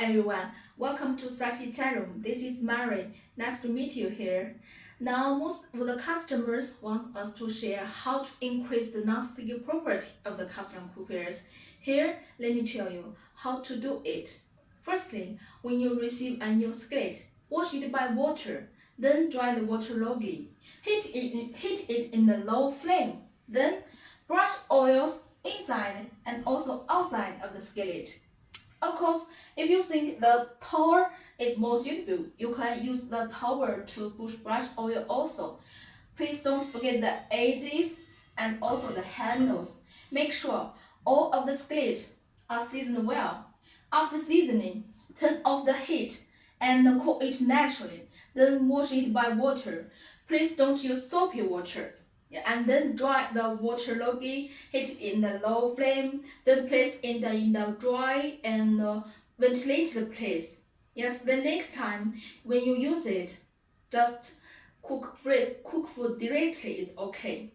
everyone, welcome to Sati chat room. This is Mary. Nice to meet you here. Now most of the customers want us to share how to increase the non-sticky property of the custom cookwares. Here, let me tell you how to do it. Firstly, when you receive a new skillet, wash it by water, then dry the water loggy. Heat it in the low flame. Then brush oils inside and also outside of the skillet. Of course, if you think the towel is more suitable, you can use the towel to brush oil also. Please don't forget the edges and also the handles. Make sure all of the skillet are seasoned well. After seasoning, turn off the heat and cook it naturally. Then wash it by water. Please don't use soapy water. And then dry the water loggy, heat it in the low flame, then place in the dry and ventilated place. Yes, the next time when you use it, just cook food directly is okay.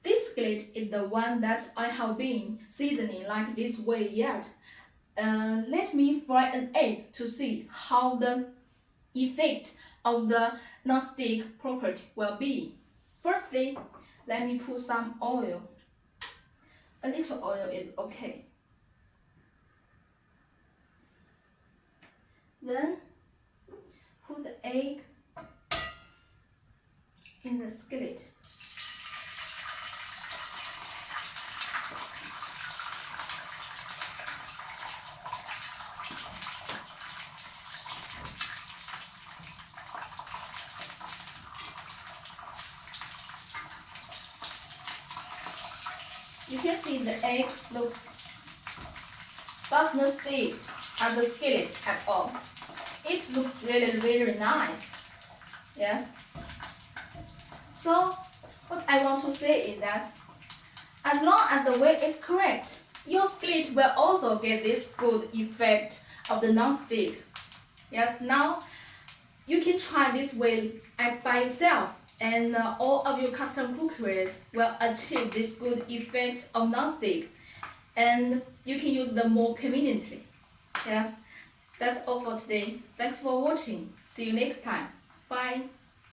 This skillet is the one that I have been seasoning like this way yet. Let me fry an egg to see how the effect of the non-stick property will be. Firstly, let me put some oil. A little oil is okay. Then put the egg in the skillet. You can see the egg does not stick at the skillet at all. It looks really nice. Yes. So what I want to say is that as long as the weight is correct, your skillet will also get this good effect of the non-stick. Yes. Now you can try this way by yourself. And all of your custom cookwares will achieve this good effect of non-stick, and you can use them more conveniently. Yes, that's all for today. Thanks for watching. See you next time. Bye.